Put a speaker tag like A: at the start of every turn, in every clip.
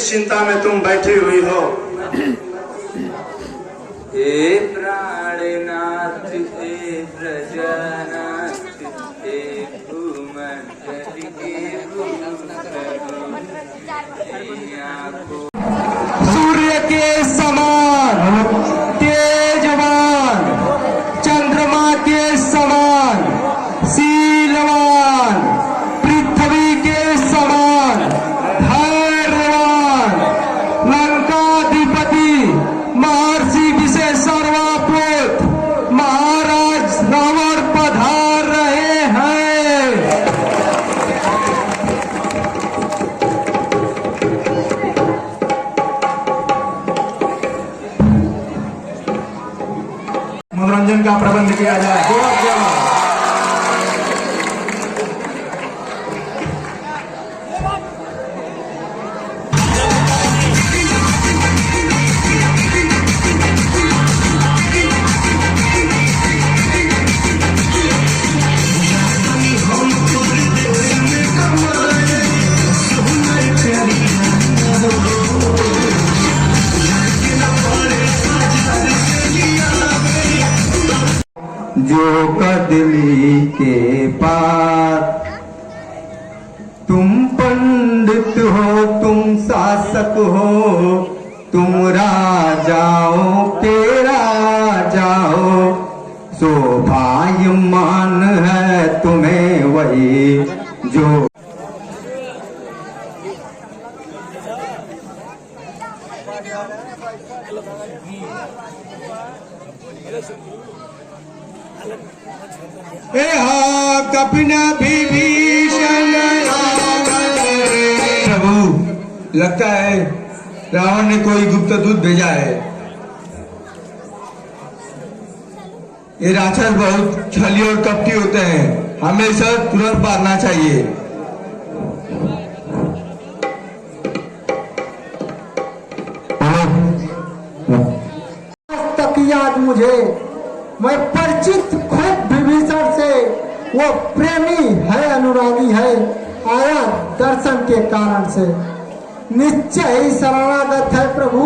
A: चिंता में तुम बैठी हुई हो।
B: हे प्राणनाथ, हे प्रजानाथ, हे भूमंडल के
C: सूर्य के समान तेजवान, चंद्रमा के समान शीलवान, पृथ्वी के समान धैर्यवान, लंकाधिपति महर्षि विशेषर्वापुत्र महाराज रावण पधार रहे हैं। मनोरंजन का प्रबंध किया जाए। जो कदली के पार, तुम पंडित हो, तुम शासक हो, तुम राजाओं के राजा हो, शोभायमान है तुम्हें वही जो कपिन विभीषण प्रभु, लगता है रावण ने कोई गुप्त दूत भेजा है। ये राक्षस बहुत छली और कपटी होते हैं, हमें इसे तुरंत मारना चाहिए। आज तक याद मुझे, मैं परिचित खुद विभीषण से, वो प्रेमी है, अनुरागी है, आया दर्शन के कारण से, निश्चय ही शरणागत है प्रभु,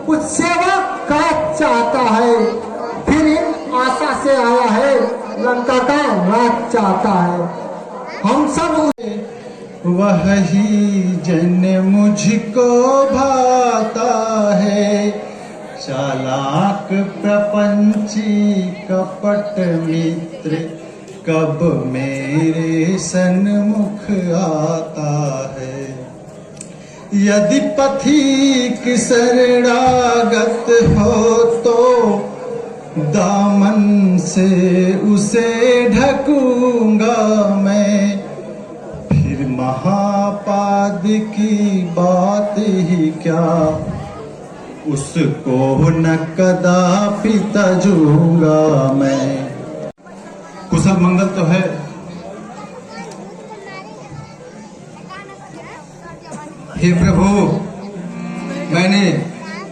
C: कुछ सेवा का चाहता है, फिर इन आशा से आया है, लंका का राज चाहता है। हम सब वही जन मुझको भाता है, चालाक प्रपंची कपट मित्र, कब मेरे सन्मुख आता है। यदि पथिक शरणागत हो तो दामन से उसे ढकूंगा मैं, फिर महापाद की बात ही क्या, उसको न कदापि तजूंगा मैं। कुशल मंगल तो है। हे प्रभु, मैंने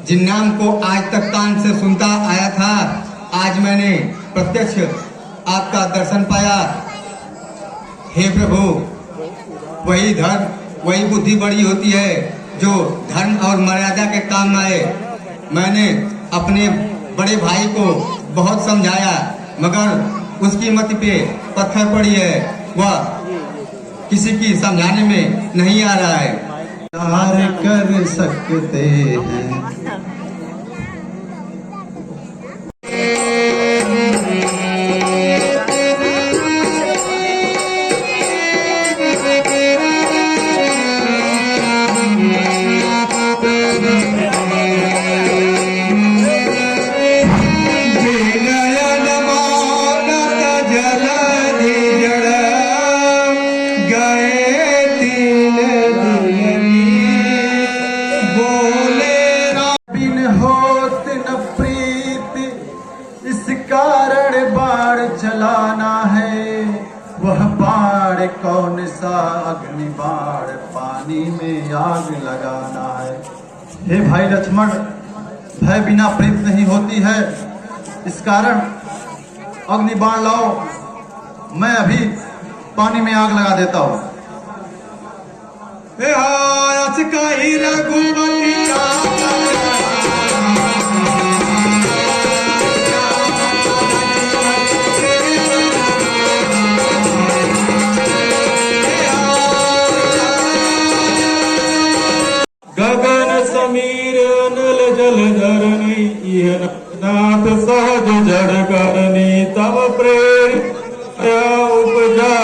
C: जिन नाम को आज तक कान से सुनता आया था, आज मैंने प्रत्यक्ष आपका दर्शन पाया। हे प्रभु, वही धर्म, वही बुद्धि बड़ी होती है जो धर्म और मर्यादा के काम आए। मैंने अपने बड़े भाई को बहुत समझाया, मगर उसकी मति पे पत्थर पड़ी है, वह किसी की समझाने में नहीं आ रहा है। प्यार कर सकते हैं चलाना है, वह बाण कौन सा अग्नि बाण, पानी में आग लगाना है। हे भाई लक्ष्मण, भय बिना प्रीत नहीं होती है, इस कारण अग्नि बाण लाओ, मैं अभी पानी में आग लगा देता हूँ। हे हायस कही रघुपति
D: गगन समीर अनल जल धरनी यह नाथ सहज जड़ करनी तब प्रेर उपजा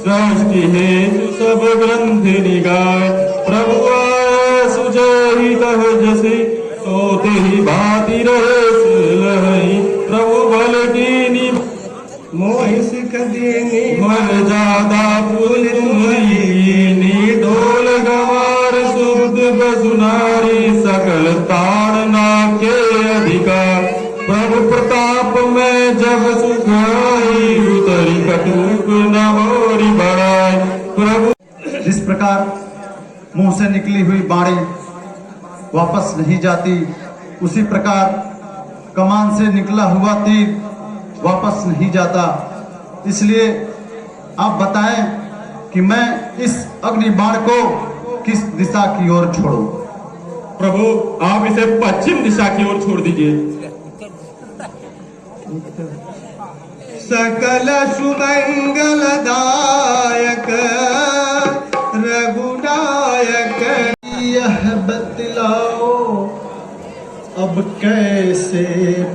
D: सृष्टि हेतु सब ग्रंथ निगाय प्रभु आय सुजहित जसी सोते ही भांति रहे सिलहि प्रभु बल कीनी
C: मोहिस कदीनी
D: मन ज्यादा पुल तुम्ही ढोल गवार शुद्ध बसुनारी सकल ताड़ना के अधिकार प्रभु प्रताप में जब सुखाई उतरी कटुक नवोरी बढ़ाई प्रभु।
E: जिस प्रकार मुंह से निकली हुई बाणी वापस नहीं जाती, उसी प्रकार कमान से निकला हुआ तीर वापस नहीं जाता। इसलिए आप बताएं कि मैं इस अग्नि बाण को किस दिशा की ओर छोड़ूं?
D: प्रभु आप इसे पश्चिम दिशा की ओर छोड़ दीजिए।
C: सकल सुमंगलदायक रघुनायक
E: यह बतलाओ अब कैसे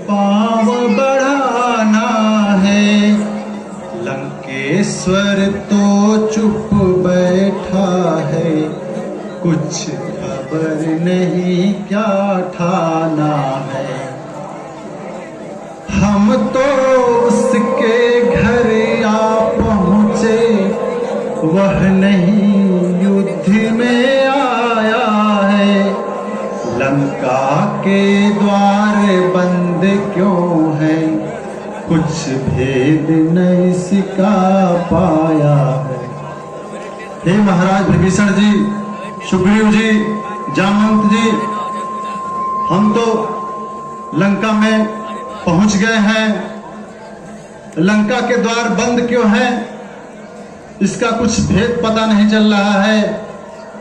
E: पांव बढ़ाना है। लंकेश्वर तो चुप बैठा है, कुछ खबर नहीं क्या ठाना है। हम तो उसके घर आ पहुँचे, वह नहीं युद्ध में आया है। लंका के द्वार बंद क्यों हैं, कुछ भेद नहीं सिखा पाया है। हे महाराज विभीषण जी, सुग्रीव जी, जामवंत जी, हम तो लंका में पहुंच गए हैं। लंका के द्वार बंद क्यों हैं, इसका कुछ भेद पता नहीं चल रहा है।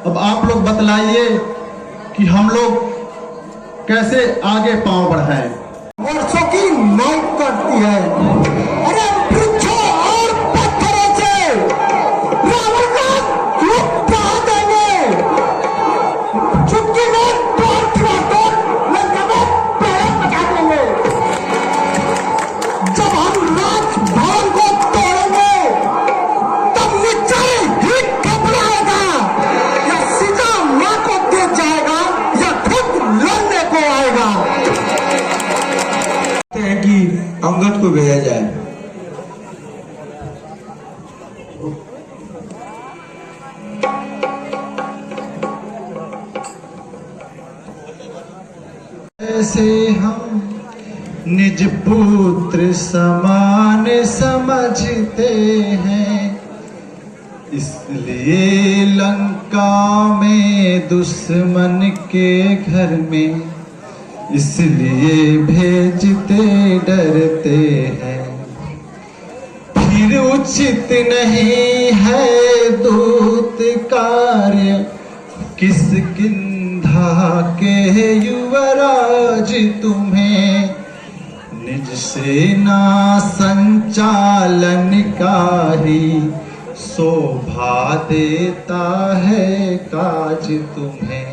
E: अब आप लोग बतलाइए कि हम लोग कैसे आगे पांव बढ़ाएं।
C: वर्षों की मांग करती है। अरे वृक्षों और पत्थरों से रावण का रूप बढ़ा देंगे। चुटकी में तोड़ लंका में प्रलय मचा देंगे। जब हम राजभवन को तोड़ेंगे तब निश्चय ही घबराएगा, या सीता मां को दे जाएगा या खुद लड़ने को आएगा। कि अंगद को भेजा जाए।
E: ऐसे हम निज पुत्र समान समझते हैं, इसलिए लंका में दुश्मन के घर में इसलिए भेजते डरते हैं। फिर उचित नहीं है दूत कार्य किष्किंधा के युवराज तुम्हें। निज सेना संचालन का ही शोभा देता है काज तुम्हें।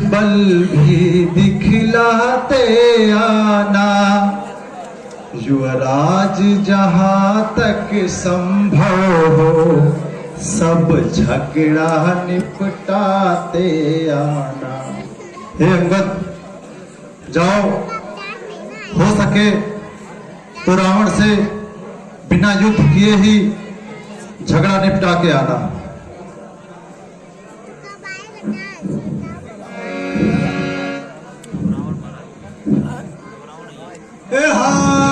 E: बल भी दिखलाते आना, युवराज जहां तक संभव हो सब झगड़ा निपटाते आना। हे अंगद जाओ, हो सके तो रावण से बिना युद्ध किए ही झगड़ा निपटा के आना।
C: ए हाँ